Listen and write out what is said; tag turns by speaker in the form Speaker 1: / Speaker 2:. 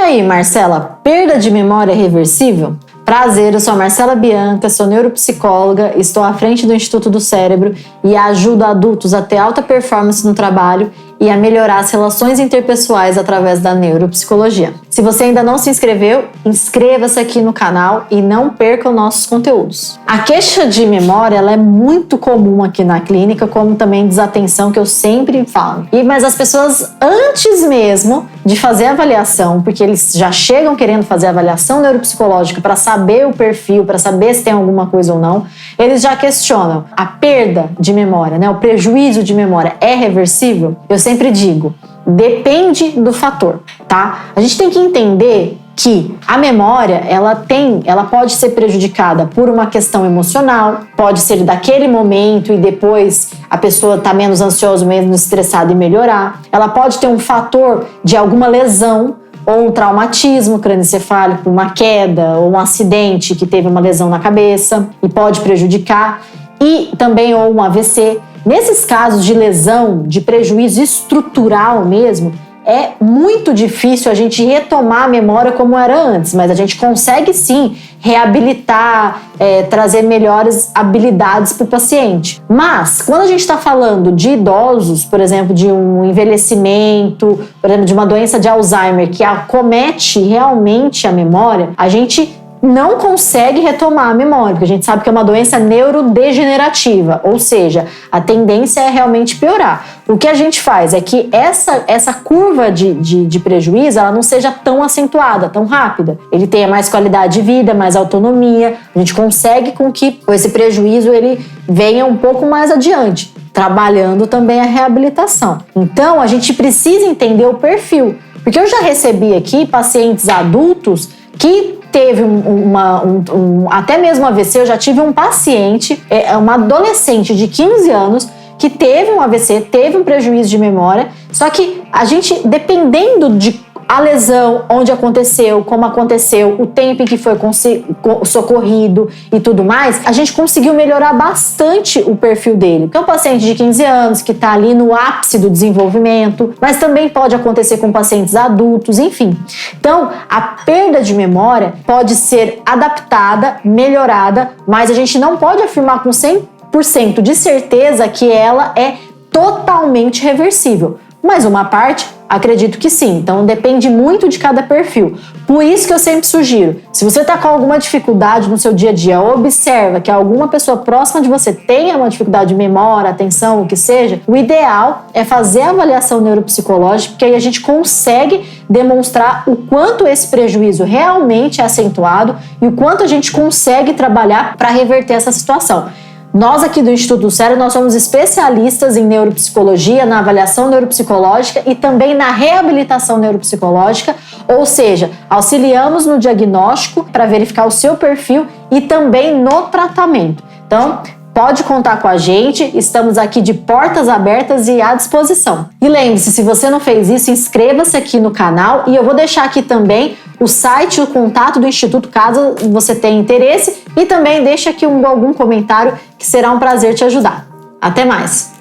Speaker 1: aí, Marcela, perda de memória é reversível? Prazer, eu sou a Marcela Bianca, sou neuropsicóloga, estou à frente do Instituto do Cérebro e ajudo adultos a ter alta performance no trabalho e a melhorar as relações interpessoais através da neuropsicologia. Se você ainda não se inscreveu, inscreva-se aqui no canal e não perca os nossos conteúdos. A queixa de memória ela é muito comum aqui na clínica, como também desatenção, que eu sempre falo. Mas as pessoas, antes mesmo de fazer a avaliação, porque eles já chegam querendo fazer a avaliação neuropsicológica para saber o perfil, para saber se tem alguma coisa ou não, eles já questionam: a perda de memória, né, o prejuízo de memória é reversível? Eu sempre digo, depende do fator, tá? A gente tem que entender que a memória, ela pode ser prejudicada por uma questão emocional, pode ser daquele momento e depois a pessoa tá menos ansiosa, menos estressada e melhorar. Ela pode ter um fator de alguma lesão ou um traumatismo crânioencefálico, uma queda ou um acidente que teve uma lesão na cabeça e pode prejudicar, e também ou um AVC. Nesses casos de lesão, de prejuízo estrutural mesmo, é muito difícil a gente retomar a memória como era antes, mas a gente consegue sim reabilitar, trazer melhores habilidades para o paciente. Mas, quando a gente está falando de idosos, por exemplo, de um envelhecimento, por exemplo, de uma doença de Alzheimer que acomete realmente a memória, a gente não consegue retomar a memória, porque a gente sabe que é uma doença neurodegenerativa, ou seja, a tendência é realmente piorar. O que a gente faz é que essa curva de prejuízo ela não seja tão acentuada, tão rápida. Ele tenha mais qualidade de vida, mais autonomia, a gente consegue com que esse prejuízo ele venha um pouco mais adiante, trabalhando também a reabilitação. Então, a gente precisa entender o perfil, porque eu já recebi aqui pacientes adultos que teve até mesmo AVC. Eu já tive um paciente, uma adolescente de 15 anos, que teve um AVC, teve um prejuízo de memória, só que a gente, dependendo de a lesão, onde aconteceu, como aconteceu, o tempo em que foi socorrido e tudo mais, a gente conseguiu melhorar bastante o perfil dele. Porque é um paciente de 15 anos que está ali no ápice do desenvolvimento, mas também pode acontecer com pacientes adultos, enfim. Então, a perda de memória pode ser adaptada, melhorada, mas a gente não pode afirmar com 100% de certeza que ela é totalmente reversível. Mas uma parte, acredito que sim. Então depende muito de cada perfil. Por isso que eu sempre sugiro, se você está com alguma dificuldade no seu dia a dia, observa que alguma pessoa próxima de você tenha uma dificuldade de memória, atenção, o que seja, o ideal é fazer a avaliação neuropsicológica, porque aí a gente consegue demonstrar o quanto esse prejuízo realmente é acentuado e o quanto a gente consegue trabalhar para reverter essa situação. Nós aqui do Instituto do Cérebro, nós somos especialistas em neuropsicologia, na avaliação neuropsicológica e também na reabilitação neuropsicológica, ou seja, auxiliamos no diagnóstico para verificar o seu perfil e também no tratamento. Então, pode contar com a gente, estamos aqui de portas abertas e à disposição. E lembre-se, se você não fez isso, inscreva-se aqui no canal e eu vou deixar aqui também o site, o contato do Instituto, caso você tenha interesse, e também deixa aqui algum comentário que será um prazer te ajudar. Até mais!